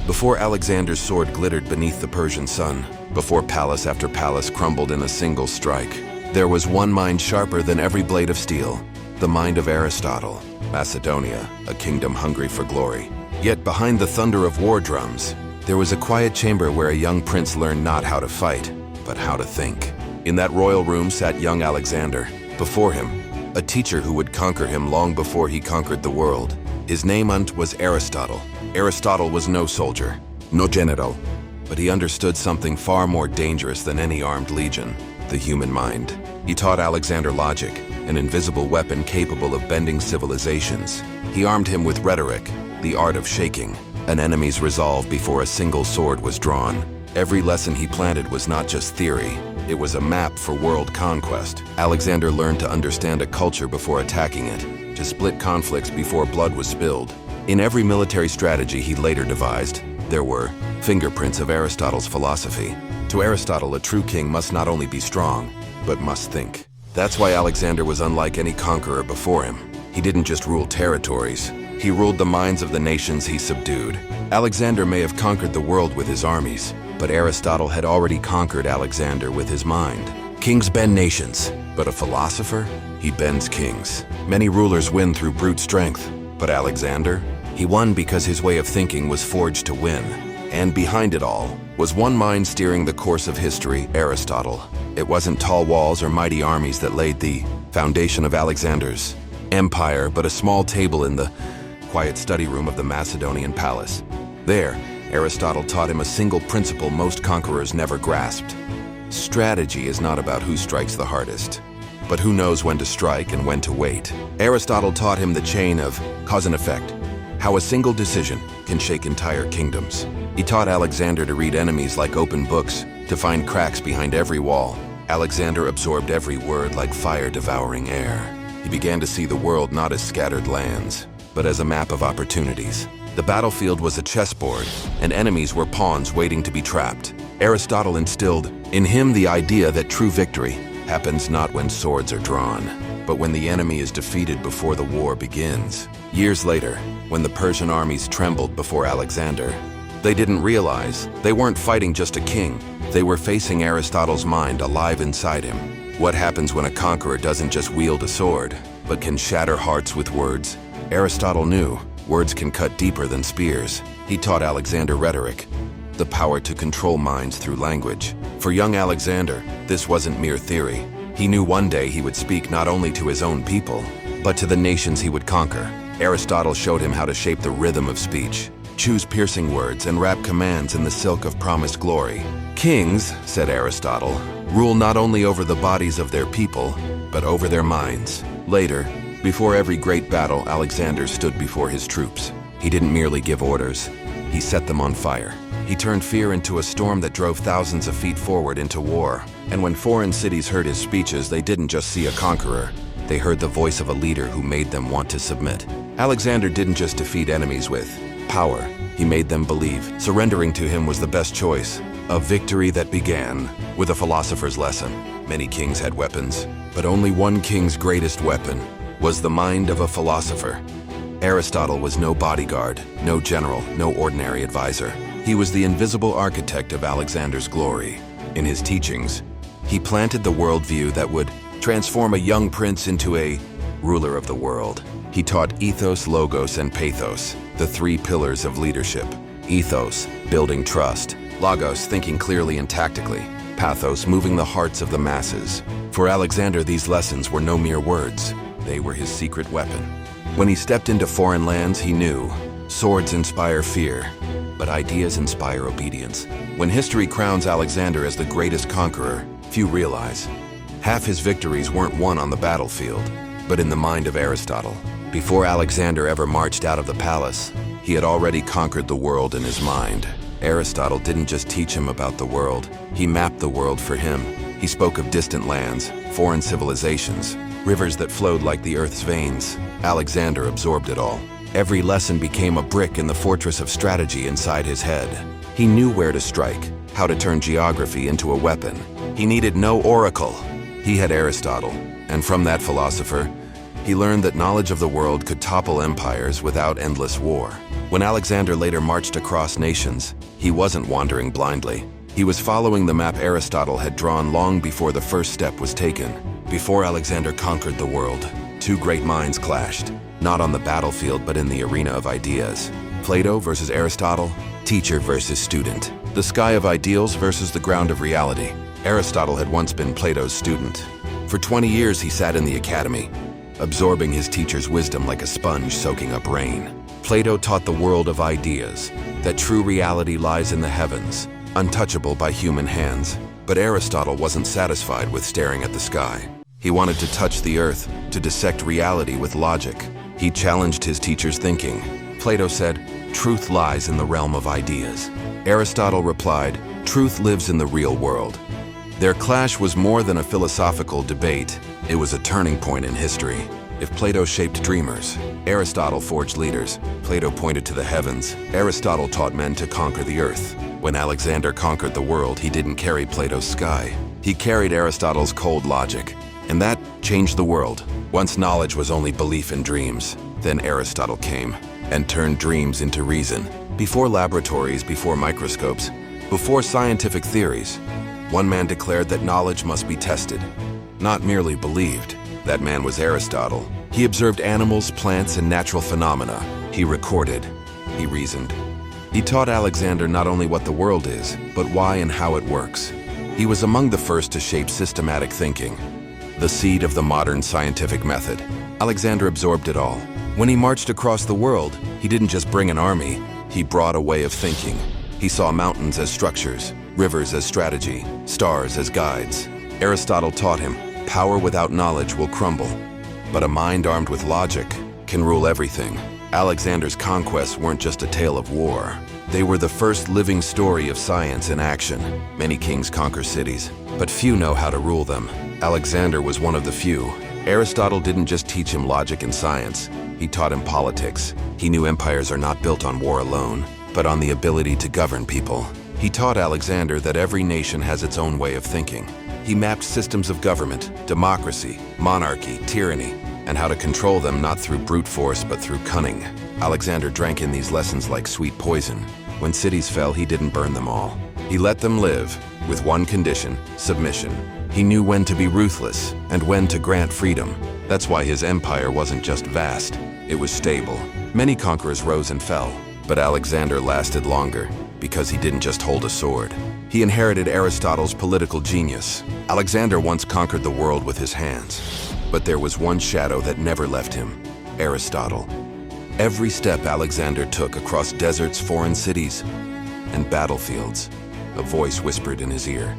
Before Alexander's sword glittered beneath the Persian sun, before palace after palace crumbled in a single strike, there was one mind sharper than every blade of steel, the mind of Aristotle, Macedonia, a kingdom hungry for glory. Yet behind the thunder of war drums, there was a quiet chamber where a young prince learned not how to fight, but how to think. In that royal room sat young Alexander. Before him, a teacher who would conquer him long before he conquered the world. His name was Aristotle. Aristotle was no soldier, no general, but he understood something far more dangerous than any armed legion, the human mind. He taught Alexander logic, an invisible weapon capable of bending civilizations. He armed him with rhetoric, the art of shaking, an enemy's resolve before a single sword was drawn. Every lesson he planted was not just theory, it was a map for world conquest. Alexander learned to understand a culture before attacking it, to split conflicts before blood was spilled. In every military strategy he later devised, there were fingerprints of Aristotle's philosophy. To Aristotle, a true king must not only be strong, but must think. That's why Alexander was unlike any conqueror before him. He didn't just rule territories, he ruled the minds of the nations he subdued. Alexander may have conquered the world with his armies, but Aristotle had already conquered Alexander with his mind. Kings bend nations, but a philosopher, he bends kings. Many rulers win through brute strength, but Alexander, he won because his way of thinking was forged to win. And behind it all was one mind steering the course of history, Aristotle. It wasn't tall walls or mighty armies that laid the foundation of Alexander's empire, but a small table in the quiet study room of the Macedonian palace. There, Aristotle taught him a single principle most conquerors never grasped. Strategy is not about who strikes the hardest, but who knows when to strike and when to wait. Aristotle taught him the chain of cause and effect, how a single decision can shake entire kingdoms. He taught Alexander to read enemies like open books, to find cracks behind every wall. Alexander absorbed every word like fire devouring air. He began to see the world not as scattered lands, but as a map of opportunities. The battlefield was a chessboard, and enemies were pawns waiting to be trapped. Aristotle instilled in him the idea that true victory happens not when swords are drawn, but when the enemy is defeated before the war begins. Years later, when the Persian armies trembled before Alexander, they didn't realize they weren't fighting just a king. They were facing Aristotle's mind alive inside him. What happens when a conqueror doesn't just wield a sword, but can shatter hearts with words? Aristotle knew words can cut deeper than spears. He taught Alexander rhetoric, the power to control minds through language. For young Alexander, this wasn't mere theory. He knew one day he would speak not only to his own people, but to the nations he would conquer. Aristotle showed him how to shape the rhythm of speech, choose piercing words, and wrap commands in the silk of promised glory. Kings, said Aristotle, rule not only over the bodies of their people, but over their minds. Later, before every great battle, Alexander stood before his troops. He didn't merely give orders, he set them on fire. He turned fear into a storm that drove thousands of feet forward into war. And when foreign cities heard his speeches, they didn't just see a conqueror, they heard the voice of a leader who made them want to submit. Alexander didn't just defeat enemies with power, he made them believe. Surrendering to him was the best choice, a victory that began with a philosopher's lesson. Many kings had weapons, but only one king's greatest weapon was the mind of a philosopher. Aristotle was no bodyguard, no general, no ordinary advisor. He was the invisible architect of Alexander's glory. In his teachings, he planted the worldview that would transform a young prince into a ruler of the world. He taught ethos, logos, and pathos, the three pillars of leadership. Ethos, building trust. Logos, thinking clearly and tactically. Pathos, moving the hearts of the masses. For Alexander, these lessons were no mere words. They were his secret weapon. When he stepped into foreign lands, he knew swords inspire fear, but ideas inspire obedience. When history crowns Alexander as the greatest conqueror, few realize half his victories weren't won on the battlefield, but in the mind of Aristotle. Before Alexander ever marched out of the palace, he had already conquered the world in his mind. Aristotle didn't just teach him about the world, he mapped the world for him. He spoke of distant lands, foreign civilizations, rivers that flowed like the earth's veins. Alexander absorbed it all. Every lesson became a brick in the fortress of strategy inside his head. He knew where to strike, how to turn geography into a weapon. He needed no oracle. He had Aristotle, and from that philosopher, he learned that knowledge of the world could topple empires without endless war. When Alexander later marched across nations, he wasn't wandering blindly. He was following the map Aristotle had drawn long before the first step was taken. Before Alexander conquered the world, two great minds clashed, not on the battlefield but in the arena of ideas. Plato versus Aristotle, teacher versus student. The sky of ideals versus the ground of reality. Aristotle had once been Plato's student. For 20 years he sat in the academy, absorbing his teacher's wisdom like a sponge soaking up rain. Plato taught the world of ideas, that true reality lies in the heavens, untouchable by human hands. But Aristotle wasn't satisfied with staring at the sky. He wanted to touch the earth, to dissect reality with logic. He challenged his teacher's thinking. Plato said, "Truth lies in the realm of ideas." Aristotle replied, "Truth lives in the real world." Their clash was more than a philosophical debate. It was a turning point in history. If Plato shaped dreamers, Aristotle forged leaders. Plato pointed to the heavens. Aristotle taught men to conquer the earth. When Alexander conquered the world, he didn't carry Plato's sky. He carried Aristotle's cold logic. And that changed the world. Once knowledge was only belief in dreams, then Aristotle came and turned dreams into reason. Before laboratories, before microscopes, before scientific theories, one man declared that knowledge must be tested, not merely believed. That man was Aristotle. He observed animals, plants, and natural phenomena. He recorded. He reasoned. He taught Alexander not only what the world is, but why and how it works. He was among the first to shape systematic thinking, the seed of the modern scientific method. Alexander absorbed it all. When he marched across the world, he didn't just bring an army, he brought a way of thinking. He saw mountains as structures, rivers as strategy, stars as guides. Aristotle taught him, power without knowledge will crumble, but a mind armed with logic can rule everything. Alexander's conquests weren't just a tale of war. They were the first living story of science in action. Many kings conquer cities, but few know how to rule them. Alexander was one of the few. Aristotle didn't just teach him logic and science, he taught him politics. He knew empires are not built on war alone, but on the ability to govern people. He taught Alexander that every nation has its own way of thinking. He mapped systems of government, democracy, monarchy, tyranny, and how to control them not through brute force but through cunning. Alexander drank in these lessons like sweet poison. When cities fell, he didn't burn them all. He let them live, with one condition, submission. He knew when to be ruthless and when to grant freedom. That's why his empire wasn't just vast, it was stable. Many conquerors rose and fell, but Alexander lasted longer because he didn't just hold a sword. He inherited Aristotle's political genius. Alexander once conquered the world with his hands, but there was one shadow that never left him: Aristotle. Every step Alexander took across deserts, foreign cities, and battlefields, a voice whispered in his ear.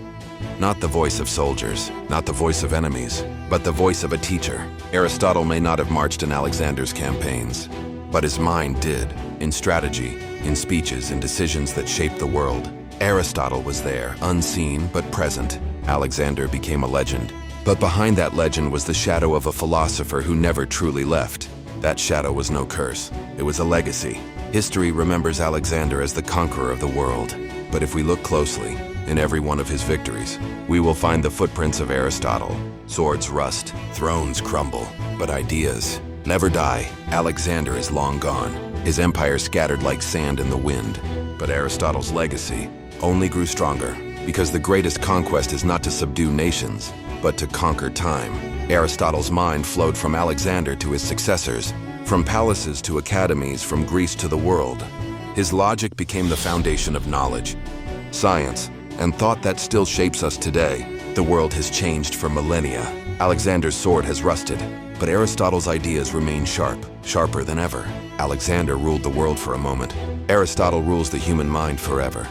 Not the voice of soldiers, not the voice of enemies, but the voice of a teacher. Aristotle may not have marched in Alexander's campaigns, but his mind did, in strategy, in speeches, in decisions that shaped the world. Aristotle was there, unseen but present. Alexander became a legend. But behind that legend was the shadow of a philosopher who never truly left. That shadow was no curse. It was a legacy. History remembers Alexander as the conqueror of the world. But if we look closely, in every one of his victories, we will find the footprints of Aristotle. Swords rust, thrones crumble, but ideas never die. Alexander is long gone, his empire scattered like sand in the wind. But Aristotle's legacy only grew stronger, because the greatest conquest is not to subdue nations, but to conquer time. Aristotle's mind flowed from Alexander to his successors, from palaces to academies, from Greece to the world. His logic became the foundation of knowledge, science, and thought that still shapes us today. The world has changed for millennia. Alexander's sword has rusted, but Aristotle's ideas remain sharp, sharper than ever. Alexander ruled the world for a moment. Aristotle rules the human mind forever.